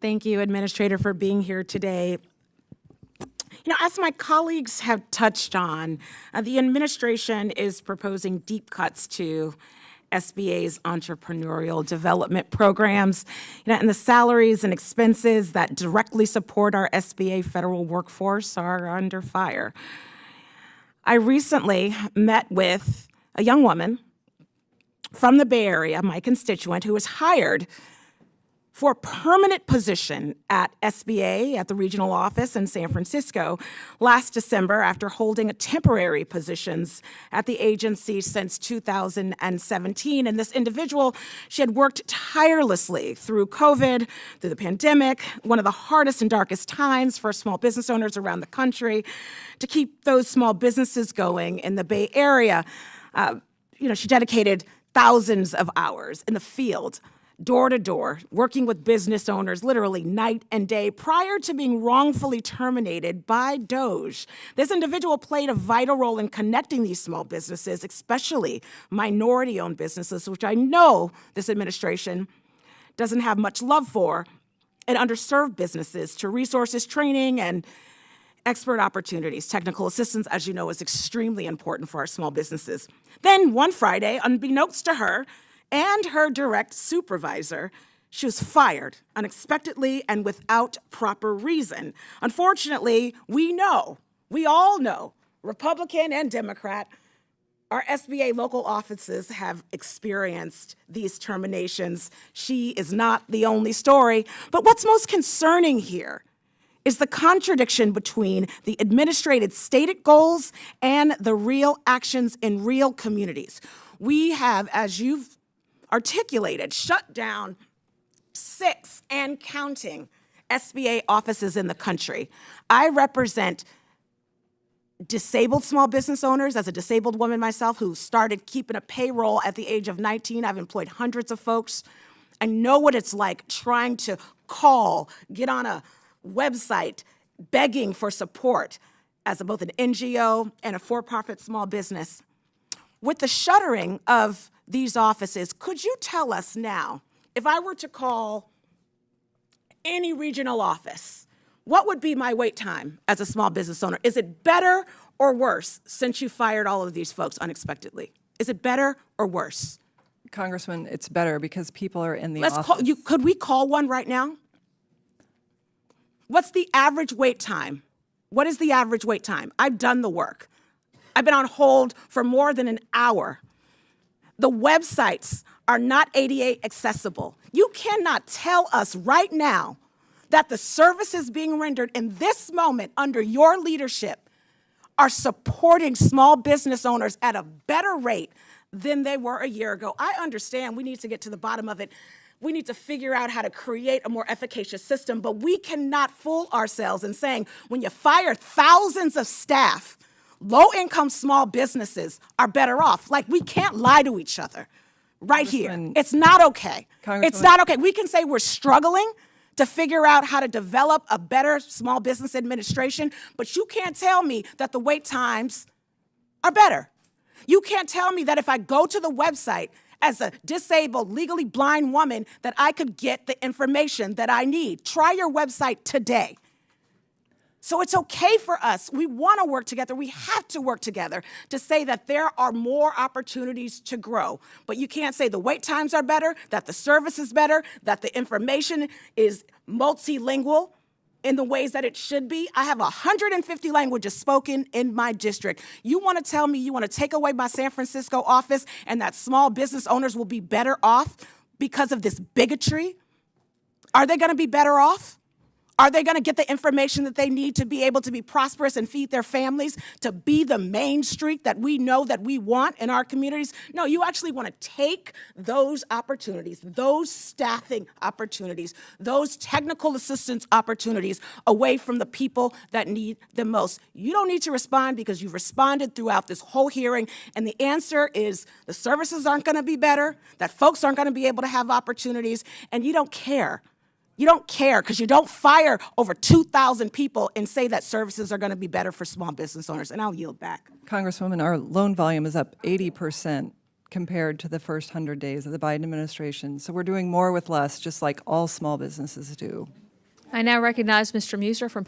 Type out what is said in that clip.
Thank you, Administrator, for being here today. As my colleagues have touched on, the administration is proposing deep cuts to SBA's entrepreneurial development programs, and the salaries and expenses that directly support our SBA federal workforce are under fire. I recently met with a young woman from the Bay Area, my constituent, who was hired for a permanent position at SBA at the regional office in San Francisco last December after holding temporary positions at the agency since 2017. And this individual, she had worked tirelessly through COVID, through the pandemic, one of the hardest and darkest times for small business owners around the country, to keep those small businesses going in the Bay Area. She dedicated thousands of hours in the field, door to door, working with business owners literally night and day prior to being wrongfully terminated by DOGE. This individual played a vital role in connecting these small businesses, especially minority-owned businesses, which I know this administration doesn't have much love for, and underserved businesses, to resources, training, and expert opportunities. Technical assistance, as you know, is extremely important for our small businesses. Then one Friday, unbeknownst to her and her direct supervisor, she was fired unexpectedly and without proper reason. Unfortunately, we all know, Republican and Democrat, our SBA local offices have experienced these terminations. She is not the only story. But what's most concerning here is the contradiction between the administrative stated goals and the real actions in real communities. We have, as you've articulated, shut down 6 and counting SBA offices in the country. I represent disabled small business owners as a disabled woman myself who started keeping a payroll at the age of 19. I've employed hundreds of folks. I know what it's like trying to call, get on a website, begging for support as both an NGO and a for-profit small business. With the shuttering of these offices, could you tell us now, if I were to call any regional office, what would be my wait time as a small business owner? Is it better or worse since you fired all of these folks unexpectedly? Is it better or worse? Congressman, it's better because people are in the office. Could we call one right now? What's the average wait time? What is the average wait time? I've done the work. I've been on hold for more than an hour. The websites are not ADA accessible. You cannot tell us right now that the services being rendered in this moment under your leadership are supporting small business owners at a better rate than they were a year ago. I understand we need to get to the bottom of it. We need to figure out how to create a more efficacious system, but we cannot fool ourselves in saying when you fire thousands of staff, low-income small businesses are better off. Like, we can't lie to each other right here. It's not okay. It's not okay. We can say we're struggling to figure out how to develop a better small business administration, but you can't tell me that the wait times are better. You can't tell me that if I go to the website as a disabled, legally blind woman, that I could get the information that I need. Try your website today. So it's okay for us. We want to work together. We have to work together to say that there are more opportunities to grow. But you can't say the wait times are better, that the service is better, that the information is multilingual in the ways that it should be. I have 150 languages spoken in my district. You want to tell me you want to take away my San Francisco office and that small business owners will be better off because of this bigotry? Are they going to be better off? Are they going to get the information that they need to be able to be prosperous and feed their families, to be the Main Street that we know that we want in our communities? No, you actually want to take those opportunities, those staffing opportunities, those technical assistance opportunities away from the people that need them most. You don't need to respond because you've responded throughout this whole hearing, and the answer is the services aren't going to be better, that folks aren't going to be able to have opportunities, and you don't care. You don't care because you don't fire over 2,000 people and say that services are going to be better for small business owners. And I'll yield back. Congresswoman, our loan volume is up 80% compared to the first 100 days of the Biden administration. So we're doing more with less, just like all small businesses do. I now recognize Mr. Muser from